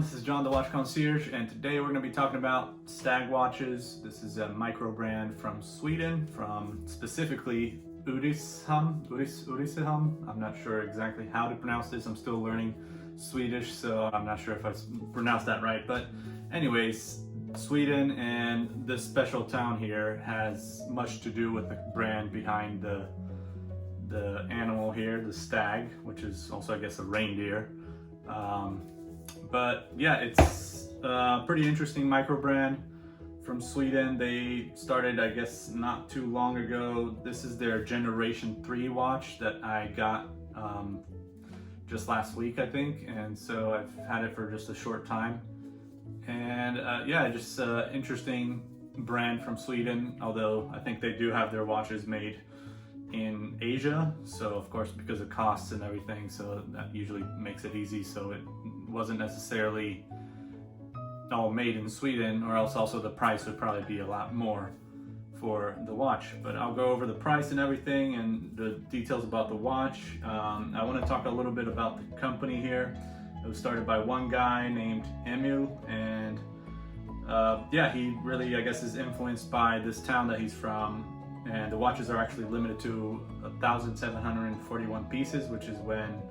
this is John the Watch Concierge, and today we're going to be talking about Stag watches. This is a micro brand from Sweden, from specifically Ulricehamn. I'm not sure exactly how to pronounce this. I'm still learning Swedish, so I'm not sure if I pronounced that right. But anyways, Sweden and this special town here has much to do with the brand behind the animal here, the stag, which is also, I guess, a reindeer. But yeah, it's a pretty interesting micro brand from Sweden. They started, I guess, not too long ago. This is their Generation 3 watch that I got just last week, I think. And so I've had it for just a short time. And yeah, just interesting brand from Sweden, although I think they do have their watches made in Asia, so of course because of costs and everything, so that usually makes it easy. So it wasn't necessarily all made in Sweden, or else also the price would probably be a lot more for the watch. But I'll go over the price and everything and the details about the watch. I want to talk a little bit about the company here. It was started by one guy named Emil, and yeah, he really, I guess, is influenced by this town that he's from. And the watches are actually limited to 1,741 pieces, which is when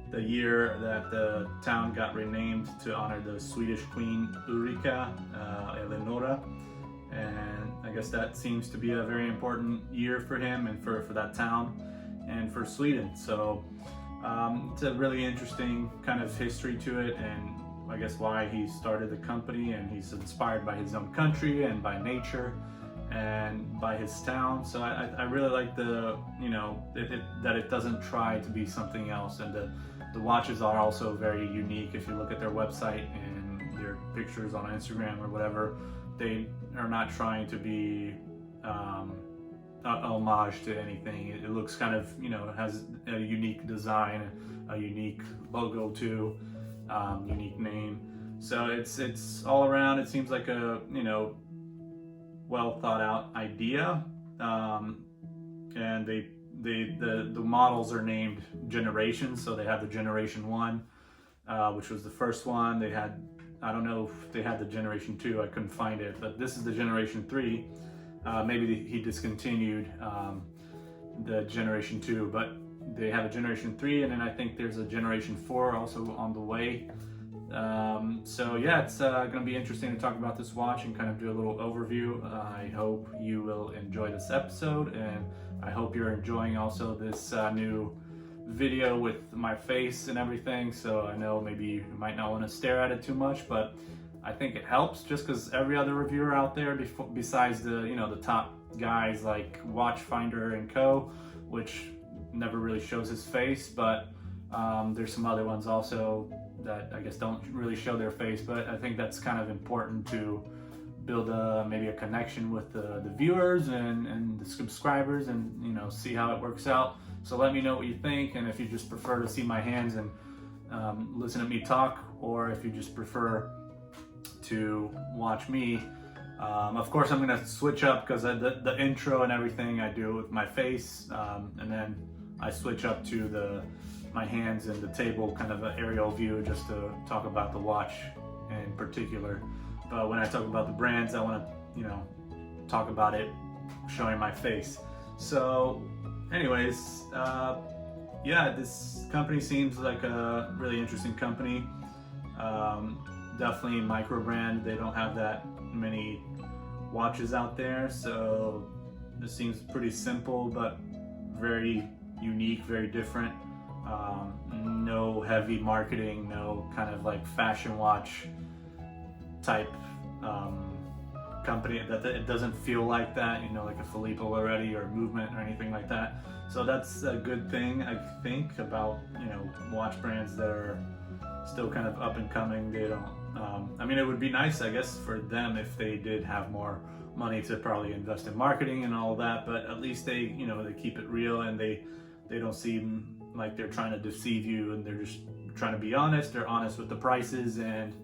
the year that the town got renamed to honor the Swedish Queen Ulrika Eleonora. And I guess that seems to be a very important year for him and for that town and for Sweden. So it's a really interesting kind of history to it, and I guess why he started the company. And he's inspired by his own country and by nature and by his town. So I really like the, you know, that it doesn't try to be something else. And the watches are also very unique. If you look at their website and their pictures on Instagram or whatever, they are not trying to be a homage to anything. It looks kind of, you know, it has a unique design, a unique logo too, unique name. So it's all around, it seems like a, you know, well thought out idea. And the models are named generations. So they have the Generation 1, which was the first one. They had, I don't know if they had the Generation 2, I couldn't find it, but this is the Generation 3. Maybe he discontinued the Generation 2, but they have a Generation 3, and then I think there's a Generation 4 also on the way. So yeah, it's going to be interesting to talk about this watch and kind of do a little overview. I hope you will enjoy this episode, and I hope you're enjoying also this new video with my face and everything. So I know maybe you might not want to stare at it too much, but I think it helps, just because every other reviewer out there, besides the, you know, the top guys like Watchfinder and Co., which never really shows his face, but there's some other ones also that I guess don't really show their face. But I think that's kind of important to build maybe a connection with the viewers and the subscribers, and, you know, see how it works out. So let me know what you think, and if you just prefer to see my hands and listen to me talk, or if you just prefer to watch me. Of course, I'm gonna switch up, because the intro and everything I do with my face, and then I switch up to my hands and the table, kind of an aerial view, just to talk about the watch in particular. But when I talk about the brands, I want to, you know, talk about it showing my face. So anyways, yeah, this company seems like a really interesting company. Definitely a micro brand. They don't have that many watches out there, so this seems pretty simple but very unique, very different. No heavy marketing, no kind of like fashion watch type company. That it doesn't feel like that, you know, like a Filippo already or Movement or anything like that. So that's a good thing, I think, about, you know, watch brands that are still kind of up and coming. They don't, I mean, it would be nice, I guess, for them if they did have more money to probably invest in marketing and all that, but at least they, you know, they keep it real, and they don't seem like they're trying to deceive you, and they're just trying to be honest. They're honest with the prices. And,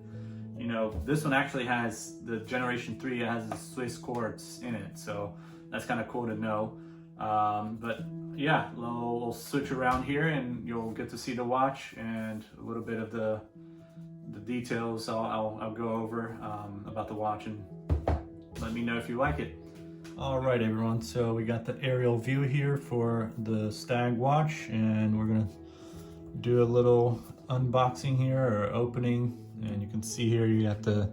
you know, this one actually has the Generation 3, it has the Swiss Quartz in it, so that's kind of cool to know. But yeah, we'll switch around here and you'll get to see the watch and a little bit of the details I'll go over about the watch, and let me know if you like it. All right, everyone, so we got the aerial view here for the Stag watch, and we're gonna do a little unboxing here, or opening. And you can see here you got the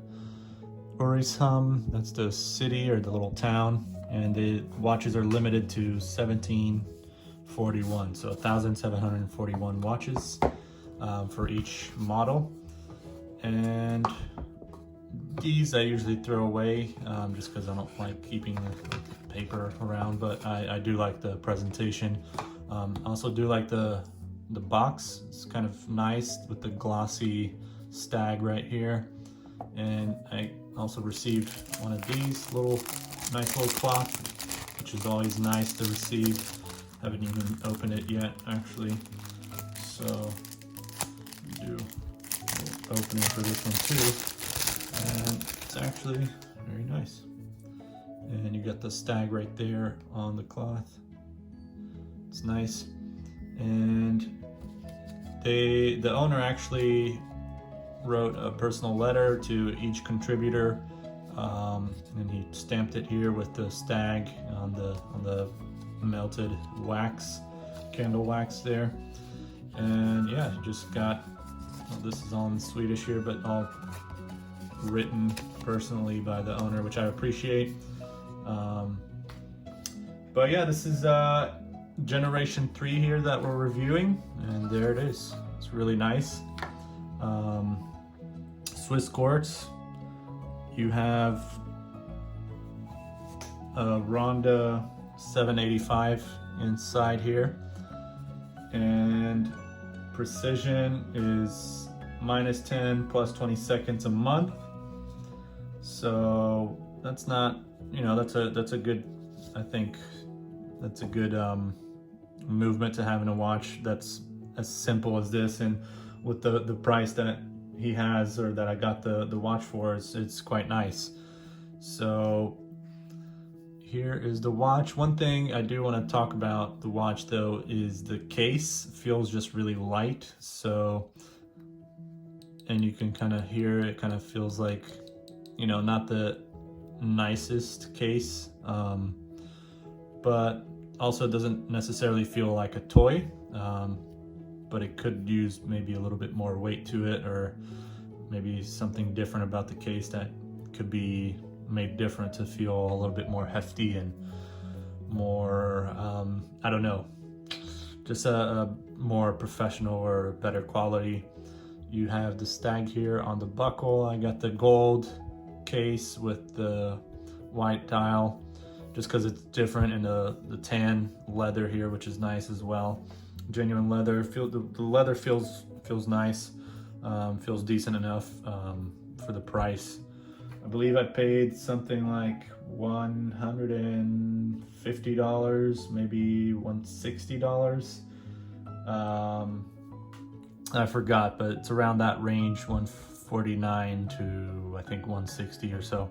Orisham, that's the city or the little town, and the watches are limited to 1741, so 1,741 watches for each model. And these I usually throw away just because I don't like keeping the paper around, but I do like the presentation. I also do like the box. It's kind of nice with the glossy Stag right here. And I also received one of these nice little cloth, which is always nice to receive. Haven't even opened it yet, actually. So do a little opening for this one too. And it's actually very nice. And you got the Stag right there on the cloth. It's nice. And the owner actually wrote a personal letter to each contributor, and he stamped it here with the Stag on the melted wax, candle wax there. And yeah, he just got, well, this is all in Swedish here, but all written personally by the owner, which I appreciate. But yeah, this is generation 3 here that we're reviewing, and there it is. It's really nice. Swiss Quartz. You have a Ronda 785 inside here, and precision is -10 plus 20 seconds a month. So that's not, that's a good, I think that's a good movement to have in a watch that's as simple as this. And with the price that he has, or that I got the watch for, it's quite nice. So here is the watch. One thing I do want to talk about the watch though is the case feels just really light. So, and you can kind of hear it kind of feels like, not the nicest case, but also doesn't necessarily feel like a toy. But it could use maybe a little bit more weight to it, or maybe something different about the case that could be made different to feel a little bit more hefty and more, I don't know, just a more professional or better quality. You have the Stag here on the buckle. I got the gold case with the white dial, just because it's different, and the tan leather here, which is nice as well. Genuine leather. The leather feels nice. Feels decent enough for the price. I believe I paid something like $150, maybe $160. I forgot, but it's around that range, 149 to I think 160 or so.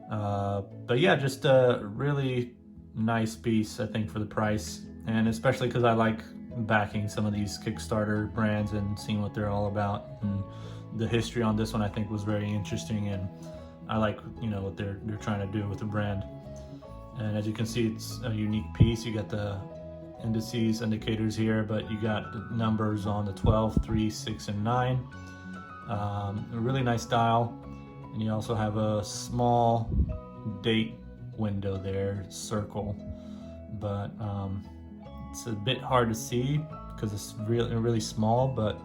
But yeah, just a really nice piece, I think, for the price. And especially because I like backing some of these Kickstarter brands and seeing what they're all about. And the history on this one I think was very interesting, and I like what they're trying to do with the brand. And as you can see, it's a unique piece. You got the indices, indicators here, but you got the numbers on the 12, 3, 6, and 9. A really nice dial, and you also have a small date window there, circle, but it's a bit hard to see because it's really small, but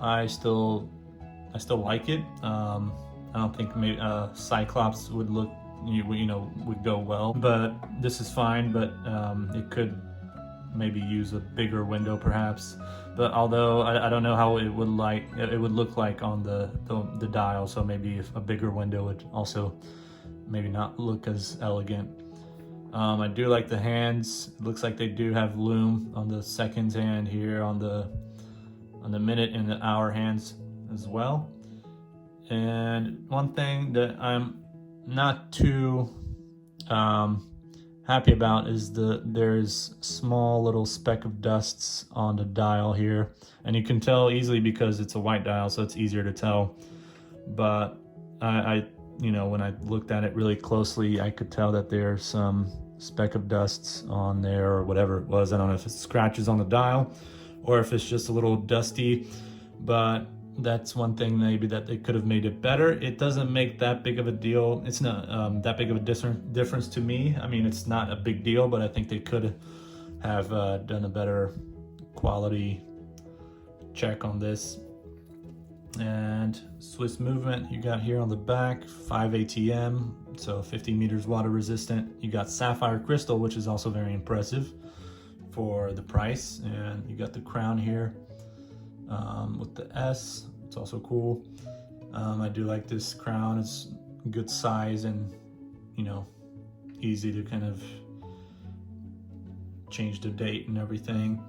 I still like it. I don't think maybe Cyclops would look, would go well, but this is fine. But it could maybe use a bigger window perhaps. But although I don't know how it would look like on the dial, so maybe if a bigger window would also maybe not look as elegant. I do like the hands. It looks like they do have lume on the seconds hand here, on the minute and the hour hands as well. And one thing that I'm not too happy about is there's small little speck of dusts on the dial here, and you can tell easily because it's a white dial, so it's easier to tell. But I you know, when I looked at it really closely, I could tell that there's some speck of dusts on there or whatever it was. I don't know if it's scratches on the dial or if it's just a little dusty, but that's one thing maybe that they could have made it better. It doesn't make that big of a deal. It's not that big of a difference to me. I mean, it's not a big deal, but I think they could have done a better quality check on this. And Swiss movement you got here on the back, 5 ATM, so 50 meters water resistant. You got sapphire crystal, which is also very impressive for the price. And you got the crown here with the S. It's also cool. I do like this crown. It's good size and, you know, easy to kind of change the date and everything.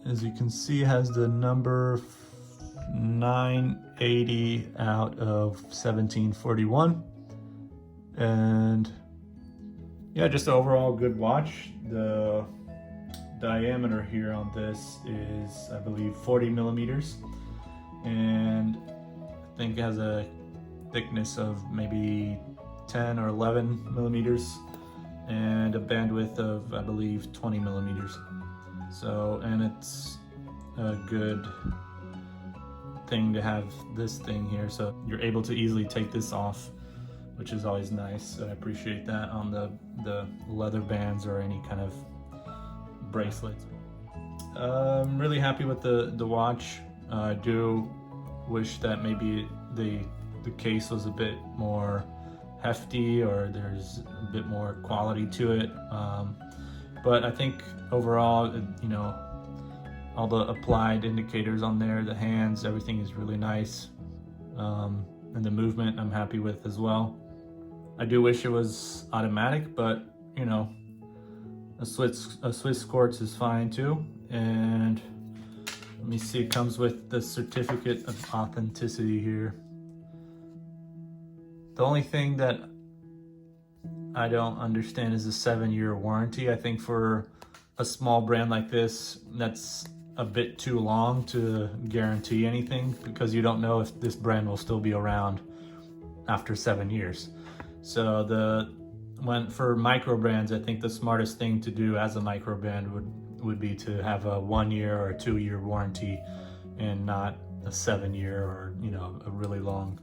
As you can see, it has the number 980 out of 1741. And yeah, just an overall good watch. The diameter here on this is, I believe, 40 millimeters. And I think it has a thickness of maybe 10 or 11 millimeters and a bandwidth of, I believe, 20 millimeters. So, and it's a good thing to have this thing here, so you're able to easily take this off, which is always nice. So I appreciate that on the leather bands or any kind of bracelets. I'm really happy with the watch. I do wish that maybe the case was a bit more hefty or there's a bit more quality to it. But I think overall, you know, all the applied indicators on there, the hands, everything is really nice. And the movement I'm happy with as well. I do wish it was automatic, but you know, a Swiss Quartz is fine too. And let me see, it comes with the certificate of authenticity here. The only thing that I don't understand is the 7-year warranty. I think for a small brand like this, that's a bit too long to guarantee anything because you don't know if this brand will still be around after 7 years. So for micro brands, I think the smartest thing to do as a micro brand would be to have a 1-year or a 2-year warranty and not a 7-year or, you know, a really long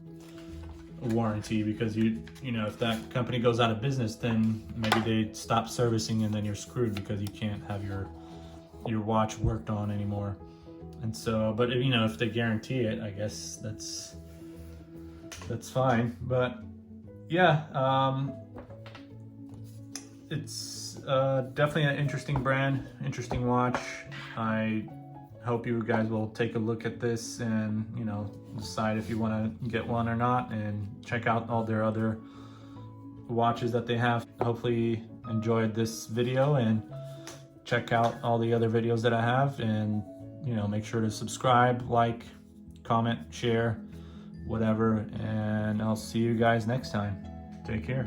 warranty, because you know, if that company goes out of business, then maybe they stop servicing and then you're screwed because you can't have your watch worked on anymore. And so, but you know, if they guarantee it, I guess that's fine. But yeah, it's definitely an interesting brand, interesting watch. I hope you guys will take a look at this and, you know, decide if you want to get one or not, and check out all their other watches that they have. Hopefully enjoyed this video, and check out all the other videos that I have, and you know, make sure to subscribe, like, comment, share, whatever, and I'll see you guys next time. Take care.